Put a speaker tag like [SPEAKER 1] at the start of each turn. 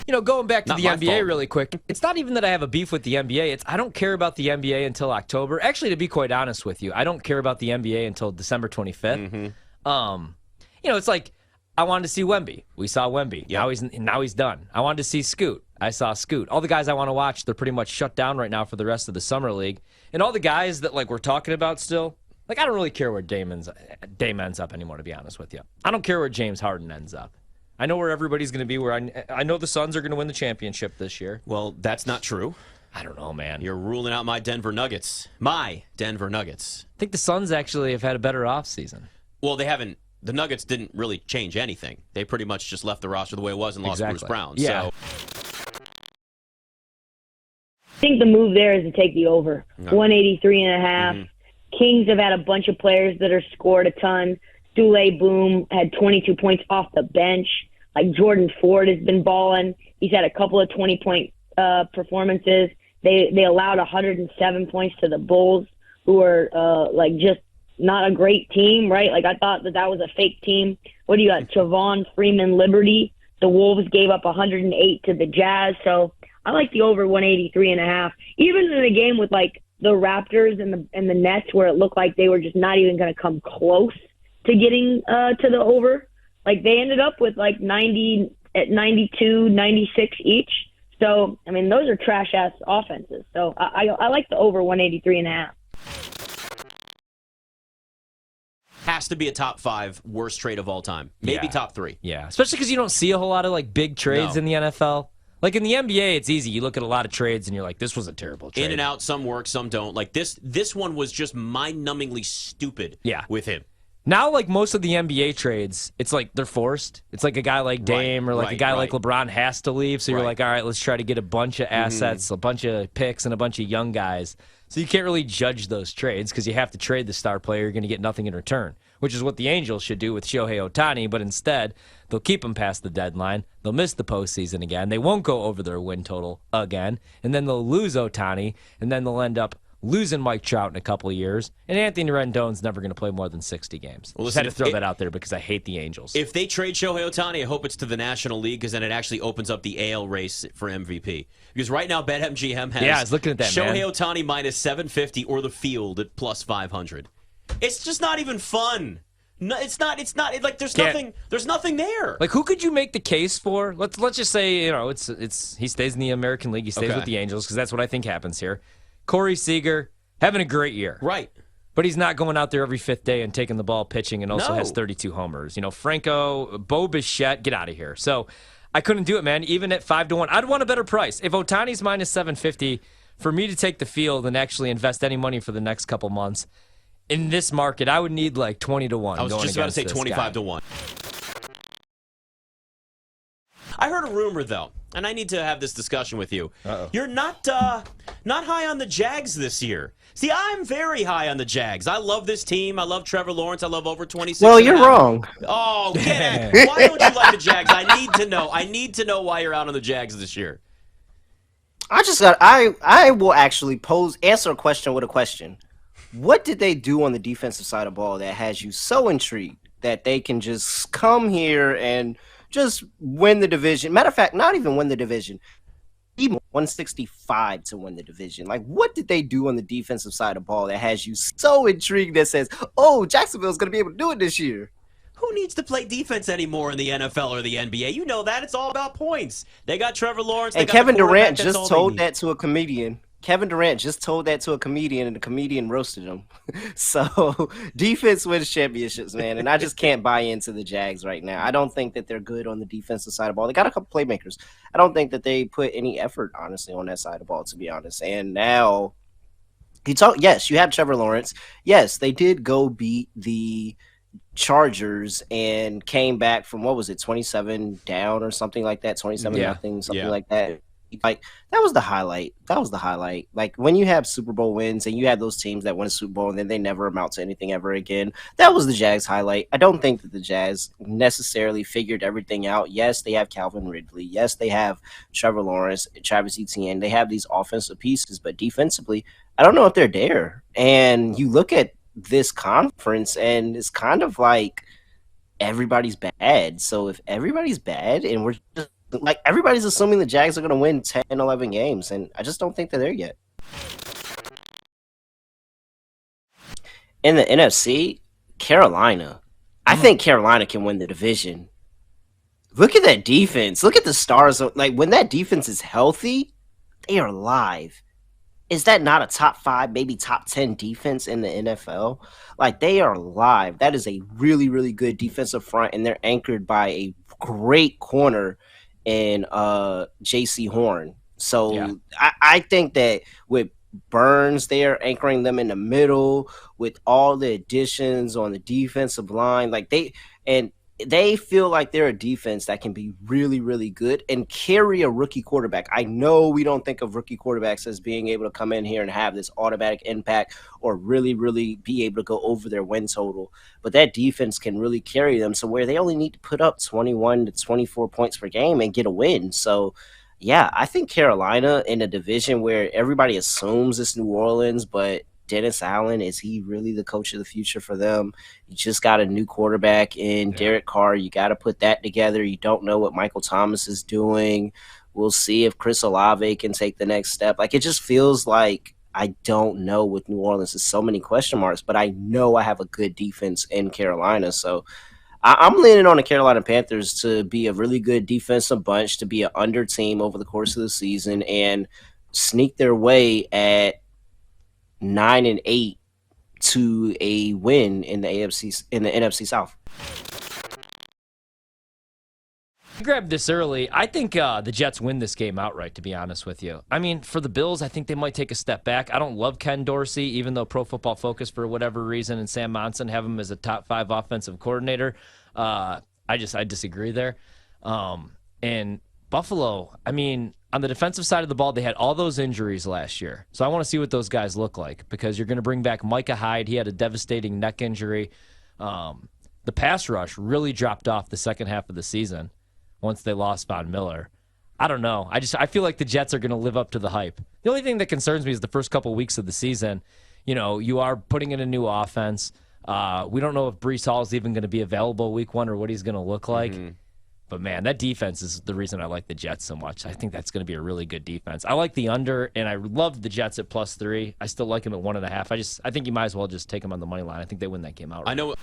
[SPEAKER 1] Going back to
[SPEAKER 2] Not
[SPEAKER 1] the
[SPEAKER 2] my
[SPEAKER 1] NBA
[SPEAKER 2] fault.
[SPEAKER 1] really quick, it's not even that I have a beef with the NBA. It's I don't care about the NBA until October. Actually, to be quite honest with you, I don't care about the NBA until December 25th. It's like I wanted to see Wemby. We saw Wemby.
[SPEAKER 2] Yep.
[SPEAKER 1] Now he's done. I wanted to see Scoot. I saw Scoot. All the guys I want to watch, they're pretty much shut down right now for the rest of the summer league. And all the guys that we're talking about still, I don't really care where Dame ends up anymore, to be honest with you. I don't care where James Harden ends up. I know where everybody's going to be. Where I know the Suns are going to win the championship this year.
[SPEAKER 2] Well, that's not true.
[SPEAKER 1] I don't know, man.
[SPEAKER 2] You're ruling out my Denver Nuggets. My Denver Nuggets.
[SPEAKER 1] I think the Suns actually have had a better offseason.
[SPEAKER 2] Well, they haven't. The Nuggets didn't really change anything. They pretty much just left the roster the way it was and lost Bruce Brown.
[SPEAKER 1] Yeah.
[SPEAKER 2] So.
[SPEAKER 3] I think the move there is to take the over.
[SPEAKER 2] Okay.
[SPEAKER 3] 183.5. Kings have had a bunch of players that are scored a ton. Dule Boom had 22 points off the bench. Jordan Ford has been balling. He's had a couple of 20-point performances. They allowed 107 points to the Bulls, who are just not a great team, right? I thought that was a fake team. What do you got? Javon Freeman Liberty. The Wolves gave up 108 to the Jazz. So I like the over 183.5. Even in a game with the Raptors and the Nets, where it looked like they were just not even going to come close to getting to the over. They ended up with 90 at 92, 96 each. So, those are trash-ass offenses. So I like the over 183.5.
[SPEAKER 2] Has to be a top 5 worst trade of all time. Maybe top 3.
[SPEAKER 1] Yeah, especially because you don't see a whole lot of big trades in the NFL. In the NBA, it's easy. You look at a lot of trades and you're like, this was a terrible trade.
[SPEAKER 2] In and out, some work, some don't. This one was just mind-numbingly stupid with him.
[SPEAKER 1] Now, most of the NBA trades, it's they're forced. It's a guy like Dame or a guy like LeBron has to leave. So you're all right, let's try to get a bunch of assets, a bunch of picks, and a bunch of young guys. So you can't really judge those trades because you have to trade the star player. You're going to get nothing in return, which is what the Angels should do with Shohei Ohtani. But instead, they'll keep him past the deadline. They'll miss the postseason again. They won't go over their win total again. And then they'll lose Ohtani, and then they'll end up losing Mike Trout in a couple of years, and Anthony Rendon's never going to play more than 60 games.
[SPEAKER 2] Well,
[SPEAKER 1] Just had to throw that out there because I hate the Angels.
[SPEAKER 2] If they trade Shohei Ohtani, I hope it's to the National League because then it actually opens up the AL race for MVP. Because right now, BetMGM has
[SPEAKER 1] I was looking at that,
[SPEAKER 2] Shohei Ohtani minus 750 or the field at plus 500. It's just not even fun. No, it's not. There's nothing there.
[SPEAKER 1] Who could you make the case for? Let's just say it's he stays in the American League. He stays with the Angels because that's what I think happens here. Corey Seager, having a great year.
[SPEAKER 2] Right.
[SPEAKER 1] But he's not going out there every fifth day and taking the ball, pitching, and also has 32 homers. Franco, Bo Bichette, get out of here. So I couldn't do it, man. Even at 5-1, I'd want a better price. If Ohtani's minus 750, for me to take the field and actually invest any money for the next couple months, in this market, I would need 20-1.
[SPEAKER 2] I was just about to say 25-1. I heard a rumor, though, and I need to have this discussion with you.
[SPEAKER 1] Uh-oh.
[SPEAKER 2] You're not high on the Jags this year. See, I'm very high on the Jags. I love this team. I love Trevor Lawrence. I love over 26.
[SPEAKER 4] Well, you're wrong.
[SPEAKER 2] Oh, get it. Why don't you like the Jags? I need to know. I need to know why you're out on the Jags this year.
[SPEAKER 4] I will actually answer a question with a question. What did they do on the defensive side of the ball that has you so intrigued that they can just come here and just win the division? Matter of fact, not even win the division. Even 165 to win the division. What did they do on the defensive side of the ball that has you so intrigued that says, oh, Jacksonville's going to be able to do it this year?
[SPEAKER 2] Who needs to play defense anymore in the NFL or the NBA? You know that. It's all about points. They got Trevor Lawrence.
[SPEAKER 4] And Kevin Durant just told that to a comedian. Kevin Durant just told that to a comedian, and the comedian roasted him. So defense wins championships, man, and I just can't buy into the Jags right now. I don't think that they're good on the defensive side of the ball. They got a couple playmakers. I don't think that they put any effort, honestly, on that side of the ball, to be honest. And now, yes, you have Trevor Lawrence. Yes, they did go beat the Chargers and came back from, 27 down or something like that, 27 nothing, something like that. That was the highlight. When you have Super Bowl wins and you have those teams that win a Super Bowl and then they never amount to anything ever again, that was the Jags highlight. I don't think that the Jags necessarily figured everything out. Yes, they have Calvin Ridley. Yes, they have Trevor Lawrence, Travis Etienne. They have these offensive pieces, but defensively, I don't know if they're there. And you look at this conference and it's kind of like everybody's bad. So if everybody's bad and we're just Like, everybody's assuming the Jags are going to win 10, 11 games, and I just don't think they're there yet. In the NFC, Carolina. I think Carolina can win the division. Look at that defense. Look at the stars. Like, when that defense is healthy, they are live. Is that not a top 5, maybe top 10 defense in the NFL? Like, they are live. That is a really, really good defensive front, and they're anchored by a great corner in J.C. Horn. So
[SPEAKER 1] Yeah.
[SPEAKER 4] I think that with Burns there anchoring them in the middle, with all the additions on the defensive line, like they feel like they're a defense that can be really, really good and carry a rookie quarterback. I know we don't think of rookie quarterbacks as being able to come in here and have this automatic impact or really, really be able to go over their win total, but that defense can really carry them. So where they only need to put up 21 to 24 points per game and get a win. So yeah, I think Carolina in a division where everybody assumes it's New Orleans, but Dennis Allen, is he really the coach of the future for them? You just got a new quarterback in Derek Carr. You got to put that together. You don't know what Michael Thomas is doing. We'll see if Chris Olave can take the next step. Like, it just feels like I don't know with New Orleans. There's so many question marks, but I know I have a good defense in Carolina. So I'm leaning on the Carolina Panthers to be a really good defensive bunch, to be an under team over the course of the season, and sneak their way at 9-8 to a win in the NFC South.
[SPEAKER 1] I grabbed this early. I think the Jets win this game outright, to be honest with you. I mean, for the Bills, I think they might take a step back. I don't love Ken Dorsey, even though Pro Football Focus, for whatever reason, and Sam Monson have him as a top 5 offensive coordinator. I disagree there. And Buffalo, I mean, on the defensive side of the ball, they had all those injuries last year. So I want to see what those guys look like, because you're going to bring back Micah Hyde. He had a devastating neck injury. The pass rush really dropped off the second half of the season once they lost Von Miller. I don't know. I feel like the Jets are going to live up to the hype. The only thing that concerns me is the first couple weeks of the season. You know, you are putting in a new offense. We don't know if Breece Hall is even going to be available week 1 or what he's going to look like. Mm-hmm. But, man, that defense is the reason I like the Jets so much. I think that's going to be a really good defense. I like the under, and I love the Jets at +3. I still like them at 1.5. I think you might as well just take them on the money line. I think they win that game outright.
[SPEAKER 2] I know.